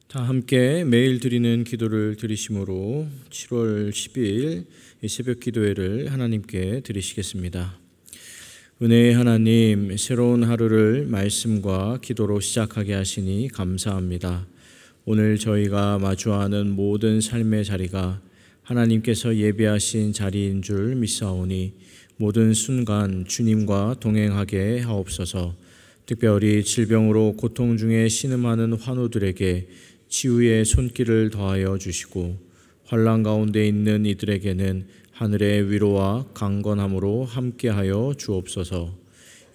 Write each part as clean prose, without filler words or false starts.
다 함께 매일 드리는 기도를 드리심으로 7월 12일 새벽 기도회를 하나님께 드리시겠습니다. 은혜의 하나님, 새로운 하루를 말씀과 기도로 시작하게 하시니 감사합니다. 오늘 저희가 마주하는 모든 삶의 자리가 하나님께서 예비하신 자리인 줄 믿사오니 모든 순간 주님과 동행하게 하옵소서. 특별히 질병으로 고통 중에 신음하는 환우들에게 치유의 손길을 더하여 주시고, 환난 가운데 있는 이들에게는 하늘의 위로와 강건함으로 함께하여 주옵소서.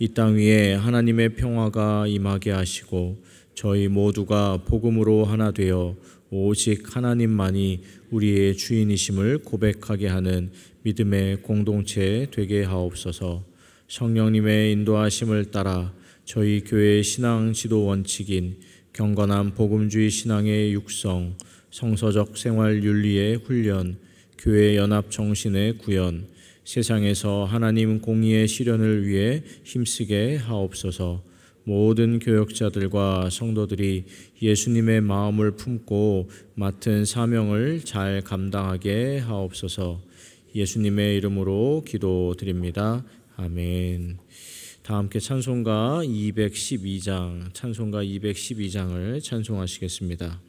이 땅 위에 하나님의 평화가 임하게 하시고, 저희 모두가 복음으로 하나 되어 오직 하나님만이 우리의 주인이심을 고백하게 하는 믿음의 공동체 되게 하옵소서. 성령님의 인도하심을 따라 저희 교회의 신앙 지도 원칙인 경건한 복음주의 신앙의 육성, 성서적 생활 윤리의 훈련, 교회 연합 정신의 구현, 세상에서 하나님 공의의 실현을 위해 힘쓰게 하옵소서. 모든 교역자들과 성도들이 예수님의 마음을 품고 맡은 사명을 잘 감당하게 하옵소서. 예수님의 이름으로 기도드립니다. 아멘. 다 함께 찬송가 212장을 찬송하시겠습니다.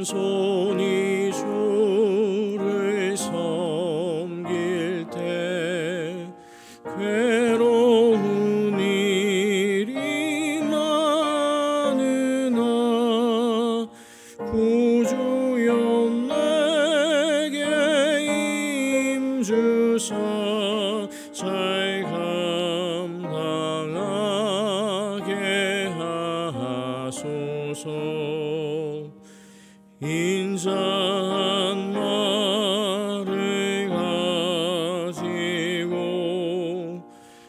겸손히 주를 섬길 때 괴로운 일이 많으나 구주여 내게 임주사 잘 감당하게 하소서. 인자한 말을 가지고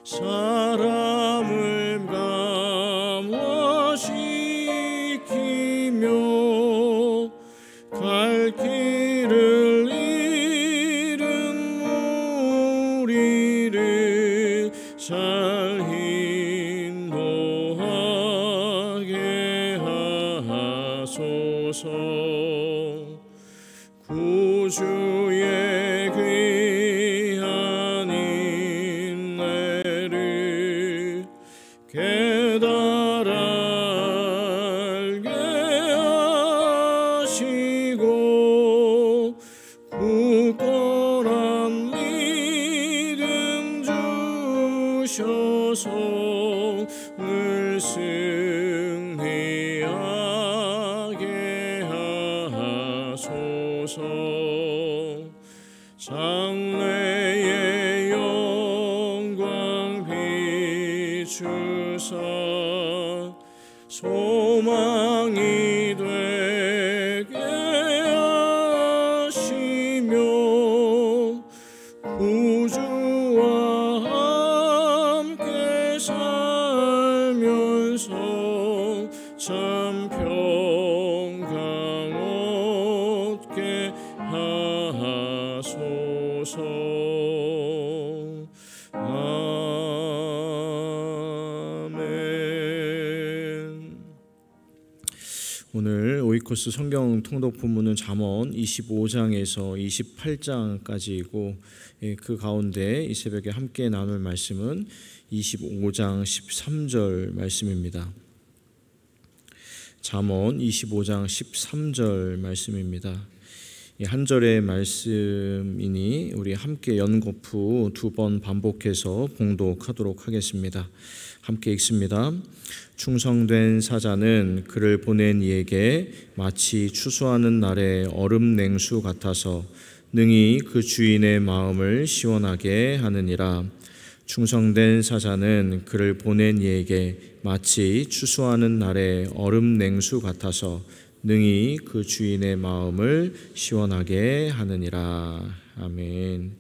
사람을 감화시키며 갈 길을 잃은 무리를 잘 인도하게 하소서. 구주의 귀한 인내를 깨달아 알게 하시고 굳건한 믿음 주셔서 늘 승리하게 하소서. 장래의 영광 비추사 소망이 되게 하시며 구주와 함께 살면서 참 평강 얻게 하소서. 아멘. 오늘 오이코스 성경 통독 본문은 잠언 25장에서 28장까지이고, 그 가운데 이 새벽에 함께 나눌 말씀은 25장 13절 말씀입니다. 잠언 25장 13절 말씀입니다. 한 절의 말씀이니 우리 함께 연거푸 2번 반복해서 봉독하도록 하겠습니다. 함께 읽습니다. 충성된 사자는 그를 보낸 이에게 마치 추수하는 날의 얼음 냉수 같아서 능히 그 주인의 마음을 시원하게 하느니라. 충성된 사자는 그를 보낸 이에게 마치 추수하는 날의 얼음 냉수 같아서 능히 그 주인의 마음을 시원하게 하느니라. 아멘.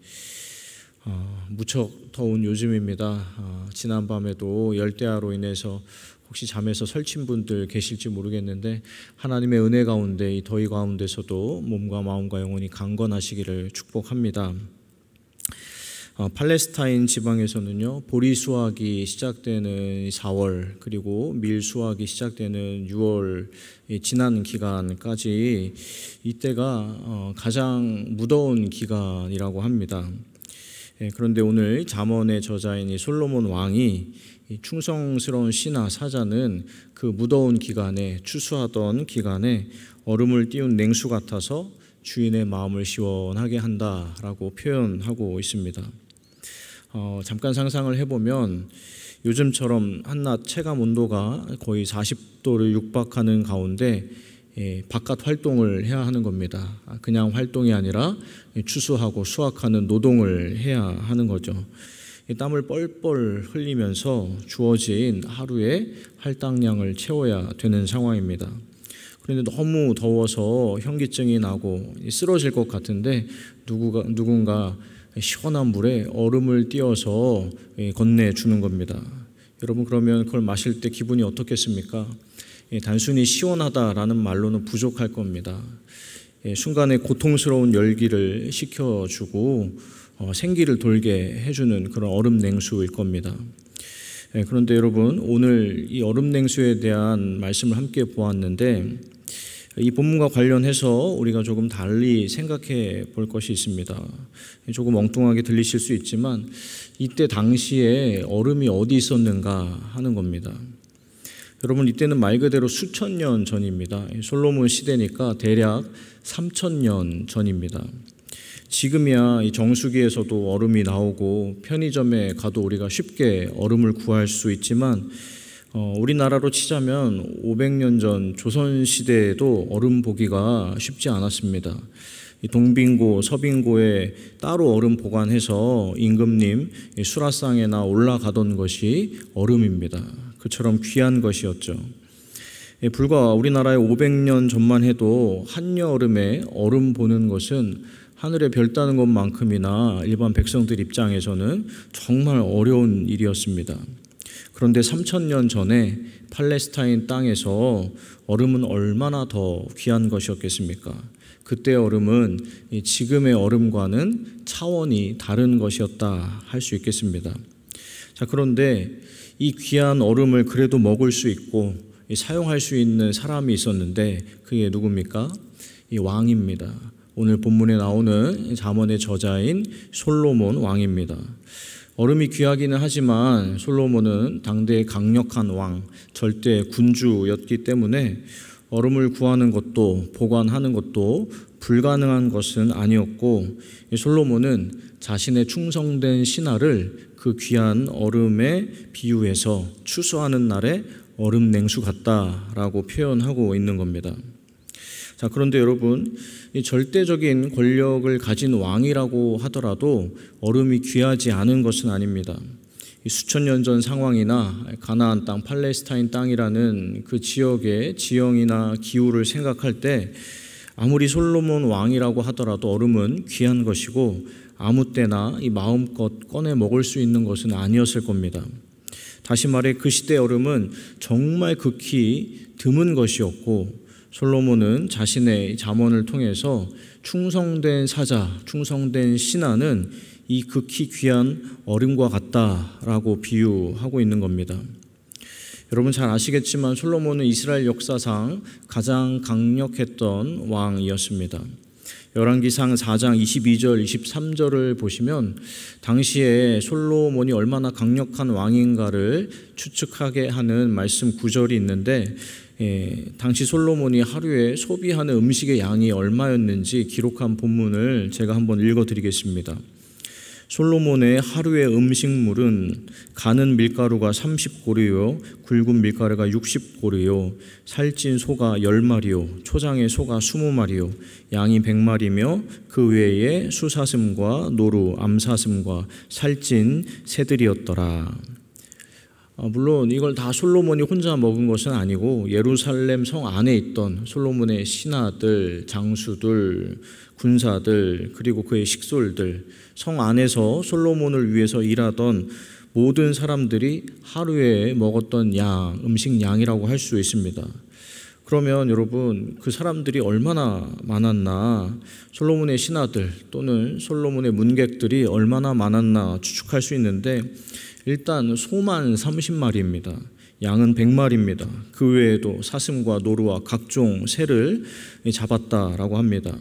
무척 더운 요즘입니다. 지난밤에도 열대야로 인해서 혹시 잠에서 설친 분들 계실지 모르겠는데 하나님의 은혜 가운데 이 더위 가운데서도 몸과 마음과 영혼이 강건하시기를 축복합니다. 팔레스타인 지방에서는요, 보리 수확이 시작되는 4월 그리고 밀 수확이 시작되는 6월 지난 기간까지 이때가 가장 무더운 기간이라고 합니다. 그런데 오늘 잠언의 저자인 이 솔로몬 왕이 충성스러운 시나 사자는 그 무더운 기간에, 추수하던 기간에 얼음을 띄운 냉수 같아서 주인의 마음을 시원하게 한다라고 표현하고 있습니다. 잠깐 상상을 해보면 요즘처럼 한낮 체감 온도가 거의 40도를 육박하는 가운데 바깥 활동을 해야 하는 겁니다. 그냥 활동이 아니라 추수하고 수확하는 노동을 해야 하는 거죠. 땀을 뻘뻘 흘리면서 주어진 하루의 할당량을 채워야 되는 상황입니다. 그런데 너무 더워서 현기증이 나고 쓰러질 것 같은데 누군가 시원한 물에 얼음을 띄어서 건네주는 겁니다. 여러분, 그러면 그걸 마실 때 기분이 어떻겠습니까? 단순히 시원하다라는 말로는 부족할 겁니다. 순간에 고통스러운 열기를 식혀주고 생기를 돌게 해주는 그런 얼음 냉수일 겁니다. 그런데 여러분, 오늘 이 얼음 냉수에 대한 말씀을 함께 보았는데 이 본문과 관련해서 우리가 조금 달리 생각해 볼 것이 있습니다. 조금 엉뚱하게 들리실 수 있지만 이때 당시에 얼음이 어디 있었는가 하는 겁니다. 여러분, 이때는 말 그대로 수천 년 전입니다. 솔로몬 시대니까 대략 3,000년 전입니다. 지금이야 이 정수기에서도 얼음이 나오고 편의점에 가도 우리가 쉽게 얼음을 구할 수 있지만 우리나라로 치자면 500년 전 조선시대에도 얼음 보기가 쉽지 않았습니다. 동빙고, 서빙고에 따로 얼음 보관해서 임금님 수라상에나 올라가던 것이 얼음입니다. 그처럼 귀한 것이었죠. 불과 우리나라의 500년 전만 해도 한여름에 얼음 보는 것은 하늘에 별 따는 것만큼이나 일반 백성들 입장에서는 정말 어려운 일이었습니다. 그런데 3,000년 전에 팔레스타인 땅에서 얼음은 얼마나 더 귀한 것이었겠습니까? 그때 얼음은 지금의 얼음과는 차원이 다른 것이었다 할 수 있겠습니다. 자, 그런데 이 귀한 얼음을 그래도 먹을 수 있고 사용할 수 있는 사람이 있었는데 그게 누굽니까? 이 왕입니다. 오늘 본문에 나오는 잠언의 저자인 솔로몬 왕입니다. 얼음이 귀하기는 하지만 솔로몬은 당대의 강력한 왕, 절대 군주였기 때문에 얼음을 구하는 것도 보관하는 것도 불가능한 것은 아니었고 솔로몬은 자신의 충성된 신하를 그 귀한 얼음에 비유해서 추수하는 날에 얼음 냉수 같다라고 표현하고 있는 겁니다. 자, 그런데 여러분, 이 절대적인 권력을 가진 왕이라고 하더라도 얼음이 귀하지 않은 것은 아닙니다. 수천 년 전 상황이나 가나안 땅, 팔레스타인 땅이라는 그 지역의 지형이나 기후를 생각할 때 아무리 솔로몬 왕이라고 하더라도 얼음은 귀한 것이고 아무 때나 이 마음껏 꺼내 먹을 수 있는 것은 아니었을 겁니다. 다시 말해 그 시대 얼음은 정말 극히 드문 것이었고 솔로몬은 자신의 잠언을 통해서 충성된 사자, 충성된 신하는 이 극히 귀한 얼음과 같다라고 비유하고 있는 겁니다. 여러분 잘 아시겠지만 솔로몬은 이스라엘 역사상 가장 강력했던 왕이었습니다. 열왕기상 4장 22절, 23절을 보시면 당시에 솔로몬이 얼마나 강력한 왕인가를 추측하게 하는 말씀 구절이 있는데 당시 솔로몬이 하루에 소비하는 음식의 양이 얼마였는지 기록한 본문을 제가 한번 읽어드리겠습니다. 솔로몬의 하루의 음식물은 가는 밀가루가 30고리요 굵은 밀가루가 60고리요 살찐 소가 10마리요 초장의 소가 20마리요 양이 100마리며 그 외에 수사슴과 노루, 암사슴과 살찐 새들이었더라. 물론 이걸 다 솔로몬이 혼자 먹은 것은 아니고 예루살렘 성 안에 있던 솔로몬의 신하들, 장수들, 군사들, 그리고 그의 식솔들, 성 안에서 솔로몬을 위해서 일하던 모든 사람들이 하루에 먹었던 음식 양이라고 할 수 있습니다. 그러면 여러분, 그 사람들이 얼마나 많았나, 솔로몬의 신하들 또는 솔로몬의 문객들이 얼마나 많았나 추측할 수 있는데, 일단 소만 30마리입니다. 양은 100마리입니다. 그 외에도 사슴과 노루와 각종 새를 잡았다라고 합니다.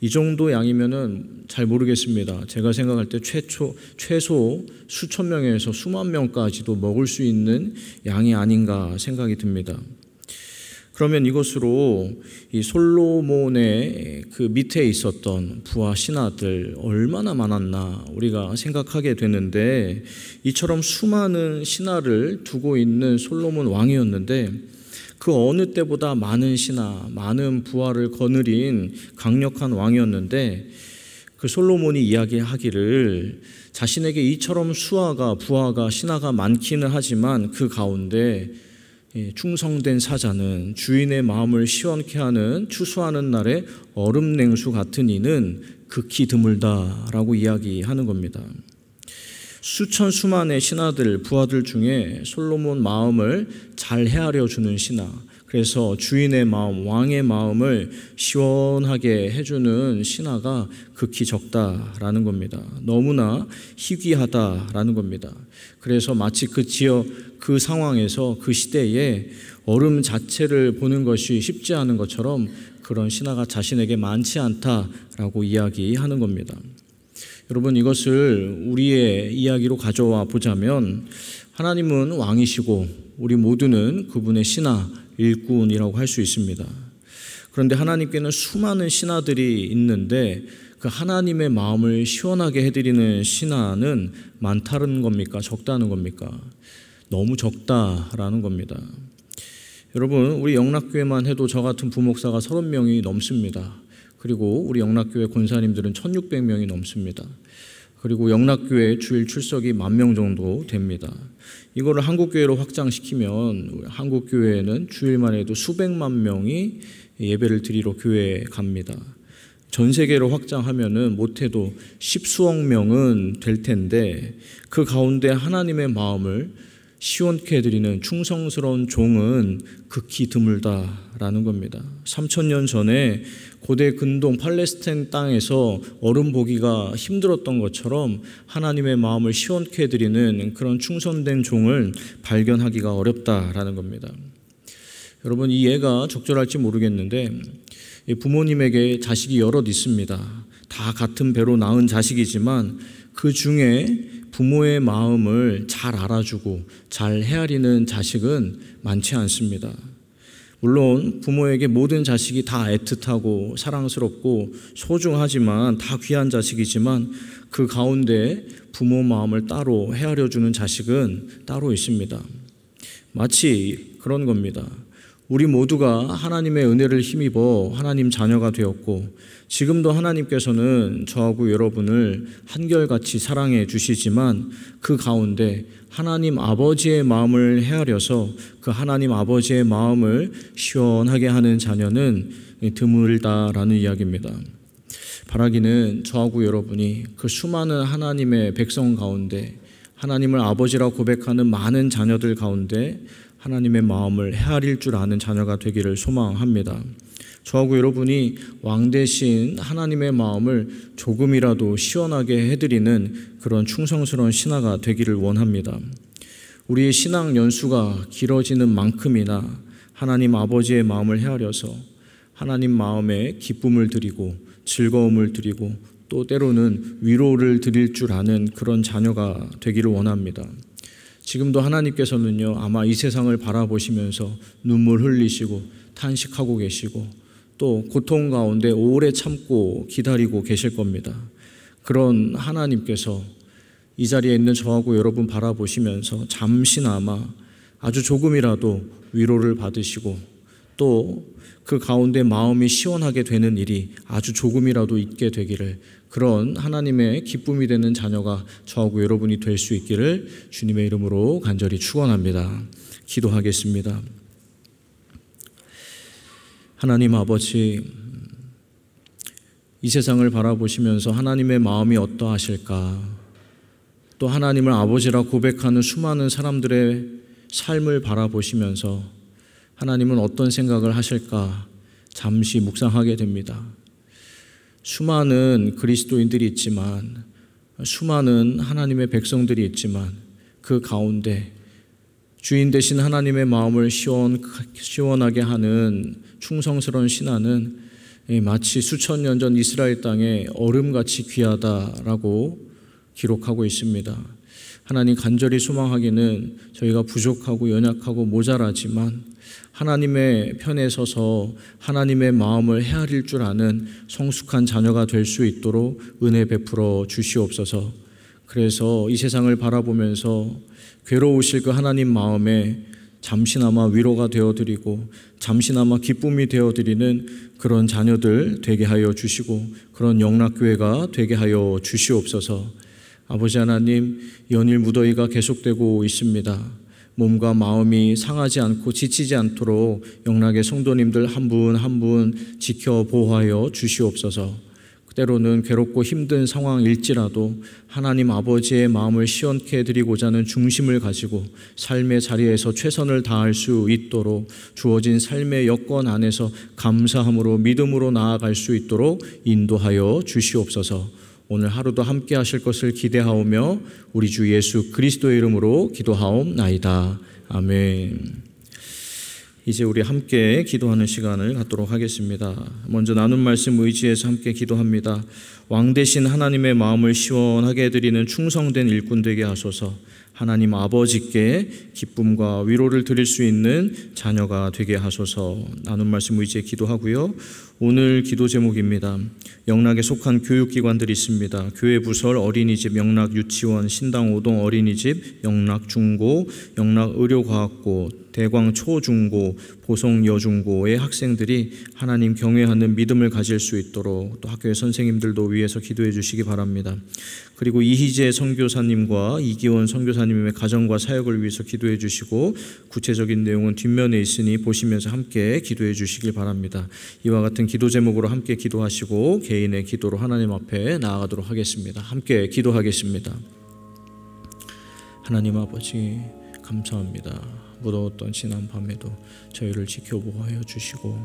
이 정도 양이면은 잘 모르겠습니다. 제가 생각할 때 최소 수천 명에서 수만 명까지도 먹을 수 있는 양이 아닌가 생각이 듭니다. 그러면 이것으로 이 솔로몬의 그 밑에 있었던 부하 신하들 얼마나 많았나 우리가 생각하게 되는데, 이처럼 수많은 신하를 두고 있는 솔로몬 왕이었는데 그 어느 때보다 많은 신하, 많은 부하를 거느린 강력한 왕이었는데, 그 솔로몬이 이야기하기를 자신에게 이처럼 부하가 신하가 많기는 하지만 그 가운데 충성된 사자는 주인의 마음을 시원케 하는 추수하는 날에 얼음 냉수 같은 이는 극히 드물다라고 이야기하는 겁니다. 수만의 신하들, 부하들 중에 솔로몬 마음을 잘 헤아려 주는 신하, 그래서 주인의 마음, 왕의 마음을 시원하게 해주는 신하가 극히 적다라는 겁니다. 너무나 희귀하다라는 겁니다. 그래서 마치 그 상황에서 그 시대에 얼음 자체를 보는 것이 쉽지 않은 것처럼 그런 신하가 자신에게 많지 않다라고 이야기하는 겁니다. 여러분, 이것을 우리의 이야기로 가져와 보자면 하나님은 왕이시고 우리 모두는 그분의 신하, 일꾼이라고 할 수 있습니다. 그런데 하나님께는 수많은 신하들이 있는데 그 하나님의 마음을 시원하게 해드리는 신하는 많다는 겁니까? 적다는 겁니까? 너무 적다라는 겁니다. 여러분, 우리 영락교회만 해도 저 같은 부목사가 30명이 넘습니다. 그리고 우리 영락교회 권사님들은 1600명이 넘습니다. 그리고 영락교회 주일 출석이 10,000명 정도 됩니다. 이거를 한국교회로 확장시키면 한국교회에는 주일만 해도 수백만 명이 예배를 드리러 교회에 갑니다. 전 세계로 확장하면은 못해도 10수억 명은 될 텐데 그 가운데 하나님의 마음을 시원케 해드리는 충성스러운 종은 극히 드물다라는 겁니다. 3000년 전에 고대 근동 팔레스타인 땅에서 얼음 보기가 힘들었던 것처럼 하나님의 마음을 시원케 해드리는 그런 충성된 종을 발견하기가 어렵다라는 겁니다. 여러분, 이 예가 적절할지 모르겠는데 부모님에게 자식이 여럿 있습니다. 다 같은 배로 낳은 자식이지만 그 중에 부모의 마음을 잘 알아주고 잘 헤아리는 자식은 많지 않습니다. 물론 부모에게 모든 자식이 다 애틋하고 사랑스럽고 소중하지만 다 귀한 자식이지만 그 가운데 부모 마음을 따로 헤아려주는 자식은 따로 있습니다. 마치 그런 겁니다. 우리 모두가 하나님의 은혜를 힘입어 하나님 자녀가 되었고 지금도 하나님께서는 저하고 여러분을 한결같이 사랑해 주시지만 그 가운데 하나님 아버지의 마음을 헤아려서 그 하나님 아버지의 마음을 시원하게 하는 자녀는 드물다라는 이야기입니다. 바라기는 저하고 여러분이 그 수많은 하나님의 백성 가운데 하나님을 아버지라 고백하는 많은 자녀들 가운데 하나님의 마음을 헤아릴 줄 아는 자녀가 되기를 소망합니다. 저하고 여러분이 왕 대신 하나님의 마음을 조금이라도 시원하게 해드리는 그런 충성스러운 신하가 되기를 원합니다. 우리의 신앙 연수가 길어지는 만큼이나 하나님 아버지의 마음을 헤아려서 하나님 마음에 기쁨을 드리고 즐거움을 드리고 또 때로는 위로를 드릴 줄 아는 그런 자녀가 되기를 원합니다. 지금도 하나님께서는요, 아마 이 세상을 바라보시면서 눈물 흘리시고 탄식하고 계시고 또 고통 가운데 오래 참고 기다리고 계실 겁니다. 그런 하나님께서 이 자리에 있는 저하고 여러분 바라보시면서 잠시나마 아주 조금이라도 위로를 받으시고 또 그 가운데 마음이 시원하게 되는 일이 아주 조금이라도 있게 되기를, 그런 하나님의 기쁨이 되는 자녀가 저하고 여러분이 될 수 있기를 주님의 이름으로 간절히 축원합니다. 기도하겠습니다. 하나님 아버지, 이 세상을 바라보시면서 하나님의 마음이 어떠하실까, 또 하나님을 아버지라 고백하는 수많은 사람들의 삶을 바라보시면서 하나님은 어떤 생각을 하실까 잠시 묵상하게 됩니다. 수많은 그리스도인들이 있지만, 수많은 하나님의 백성들이 있지만, 그 가운데 주인 되신 하나님의 마음을 시원하게 하는 충성스러운 신하는 마치 수천 년 전 이스라엘 땅에 얼음같이 귀하다라고 기록하고 있습니다. 하나님, 간절히 소망하기는 저희가 부족하고 연약하고 모자라지만 하나님의 편에 서서 하나님의 마음을 헤아릴 줄 아는 성숙한 자녀가 될 수 있도록 은혜 베풀어 주시옵소서. 그래서 이 세상을 바라보면서 괴로우실 그 하나님 마음에 잠시나마 위로가 되어드리고 잠시나마 기쁨이 되어드리는 그런 자녀들 되게 하여 주시고, 그런 영락교회가 되게 하여 주시옵소서. 아버지 하나님, 연일 무더위가 계속되고 있습니다. 몸과 마음이 상하지 않고 지치지 않도록 영락의 성도님들 한 분 한 분 지켜 보호하여 주시옵소서. 때로는 괴롭고 힘든 상황일지라도 하나님 아버지의 마음을 시원케 해드리고자 하는 중심을 가지고 삶의 자리에서 최선을 다할 수 있도록 주어진 삶의 여건 안에서 감사함으로 믿음으로 나아갈 수 있도록 인도하여 주시옵소서. 오늘 하루도 함께 하실 것을 기대하오며 우리 주 예수 그리스도의 이름으로 기도하옵나이다. 아멘. 이제 우리 함께 기도하는 시간을 갖도록 하겠습니다. 먼저 나눈 말씀 의지해서 함께 기도합니다. 왕 되신 하나님의 마음을 시원하게 해드리는 충성된 일꾼 되게 하소서. 하나님 아버지께 기쁨과 위로를 드릴 수 있는 자녀가 되게 하소서. 나눈 말씀 의지해 기도하고요. 오늘 기도 제목입니다. 영락에 속한 교육기관들이 있습니다. 교회 부설, 어린이집, 영락 유치원, 신당 5동 어린이집, 영락 중고, 영락 의료과학고, 대광 초중고, 보성 여중고의 학생들이 하나님 경외하는 믿음을 가질 수 있도록 또 학교의 선생님들도 위해서 기도해 주시기 바랍니다. 그리고 이희재 선교사님과 이기원 선교사님의 가정과 사역을 위해서 기도해 주시고, 구체적인 내용은 뒷면에 있으니 보시면서 함께 기도해 주시길 바랍니다. 이와 같은 기도 제목으로 함께 기도하시고 개인의 기도로 하나님 앞에 나아가도록 하겠습니다. 함께 기도하겠습니다. 하나님 아버지, 감사합니다. 무더웠던 지난 밤에도 저희를 지켜보호하여 주시고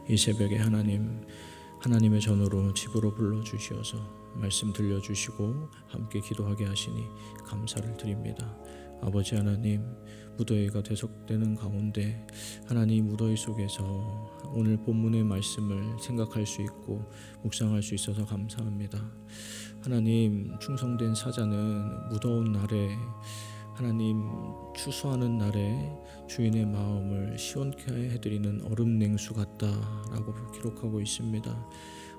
이 새벽에 하나님의 전으로 집으로 불러주시어서 말씀 들려주시고 함께 기도하게 하시니 감사를 드립니다. 아버지 하나님, 무더위가 계속되는 가운데 하나님 무더위 속에서 오늘 본문의 말씀을 생각할 수 있고 묵상할 수 있어서 감사합니다. 하나님, 충성된 사자는 무더운 날에 하나님 추수하는 날에 주인의 마음을 시원케 해드리는 얼음 냉수 같다라고 기록하고 있습니다.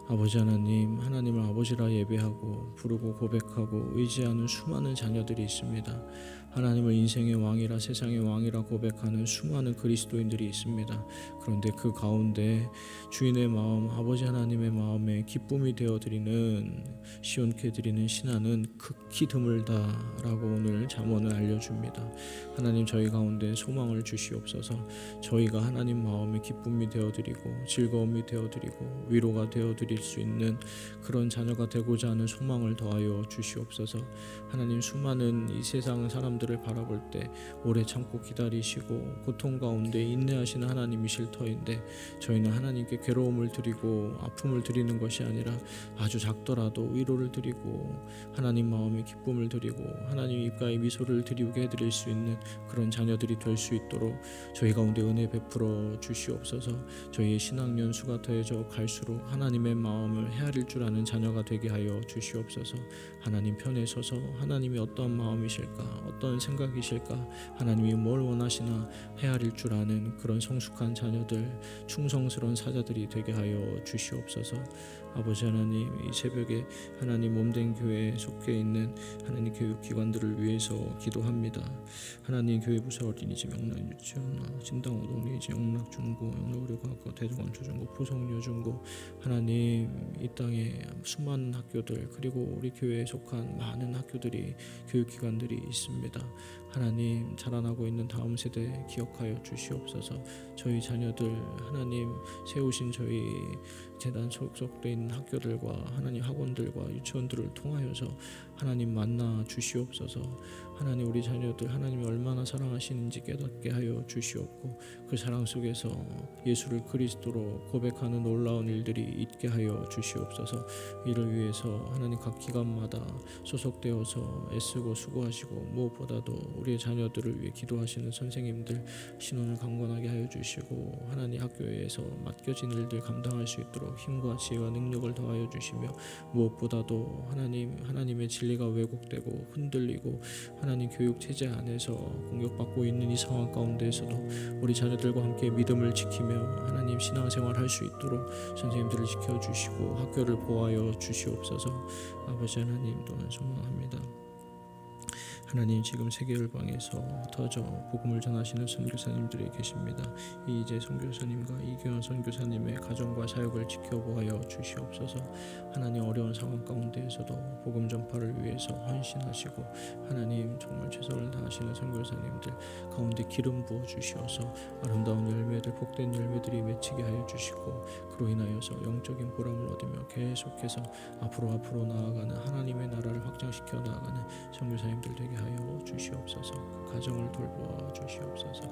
아버지 하나님, 하나님을 아버지라 예배하고 부르고 고백하고 의지하는 수많은 자녀들이 있습니다. 하나님을 인생의 왕이라 세상의 왕이라 고백하는 수많은 그리스도인들이 있습니다. 그런데 그 가운데 주인의 마음, 아버지 하나님의 마음에 기쁨이 되어드리는 시원케 드리는 신하는 극히 드물다라고 오늘 잠언을 알려줍니다. 하나님, 저희 가운데 소망을 주시옵소서. 저희가 하나님 마음에 기쁨이 되어드리고 즐거움이 되어드리고 위로가 되어드릴 수 있는 그런 자녀가 되고자 하는 소망을 더하여 주시옵소서. 하나님, 수많은 이 세상 사람들을 바라볼 때 오래 참고 기다리시고 고통 가운데 인내하시는 하나님이실 터인데, 저희는 하나님께 괴로움을 드리고 아픔을 드리는 것이 아니라 아주 작더라도 위로를 드리고 하나님 마음에 기쁨을 드리고 하나님 입가에 미소를 드리게 해드릴 수 있는 그런 자녀들이 될 수 있도록 저희 가운데 은혜 베풀어 주시옵소서. 저희의 신앙 연수가 더해져 갈수록 하나님의 마음을 헤아릴 줄 아는 자녀가 되게 하여 주시옵소서. 하나님 편에 서서 하나님이 어떤 마음이실까, 어떤 생각이실까, 하나님이 뭘 원하시나 헤아릴 줄 아는 그런 성숙한 자녀들, 충성스러운 사자들이 되게 하여 주시옵소서. 아버지 하나님, 이 새벽에 하나님 몸된 교회에 속해 있는 하나님 교육기관들을 위해서 기도합니다. 하나님 교회 부서 어린이집 영락 유치원 진당 오동리집 영락 중고 영락 의료과학과 대종원 초중고 포성 여중고 하나님 이 땅에 수많은 학교들 그리고 우리 교회에 속한 많은 학교들이 교육기관들이 있습니다. 하나님 자라나고 있는 다음 세대 기억하여 주시옵소서. 저희 자녀들 하나님 세우신 저희 재단 소속되어 있는 학교들과 하나님 학원들과 유치원들을 통하여서 하나님 만나 주시옵소서. 하나님 우리 자녀들 하나님이 얼마나 사랑하시는지 깨닫게 하여 주시옵고 그 사랑 속에서 예수를 그리스도로 고백하는 놀라운 일들이 있게 하여 주시옵소서. 이를 위해서 하나님 각 기관마다 소속되어서 애쓰고 수고하시고 무엇보다도 우리의 자녀들을 위해 기도하시는 선생님들 신원을 강건하게 하여 주시고 하나님 학교에서 맡겨진 일들 감당할 수 있도록 힘과 지혜와 능력을 더하여 주시며 무엇보다도 하나님의 진리가 왜곡되고 흔들리고 하나님 교육 체제 안에서 공격받고 있는 이 상황 가운데에서도 우리 자녀들과 함께 믿음을 지키며 하나님 신앙생활 할 수 있도록 선생님들을 지켜주시고 학교를 보호하여 주시옵소서. 아버지 하나님 또한 소망합니다. 하나님 지금 세계열방에서 터져 복음을 전하시는 선교사님들이 계십니다. 이재 선교사님과 이규현 선교사님의 가정과 사역을 지켜보아여 주시옵소서. 하나님 어려운 상황 가운데에서도 복음 전파를 위해서 헌신하시고 하나님 정말 최선을 다하시는 선교사님들 가운데 기름 부어 주시어서 아름다운 열매들 복된 열매들이 맺히게 하여 주시고 그로 인하여서 영적인 보람을 얻으며 계속해서 앞으로 나아가는 하나님의 나라를 확장시켜 나아가는 선교사님들 되게 하여 주시옵소서. 그 가정을 돌보아 주시옵소서.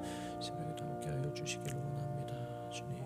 새벽에도 함께 하여 주시기를 원합니다. 주님.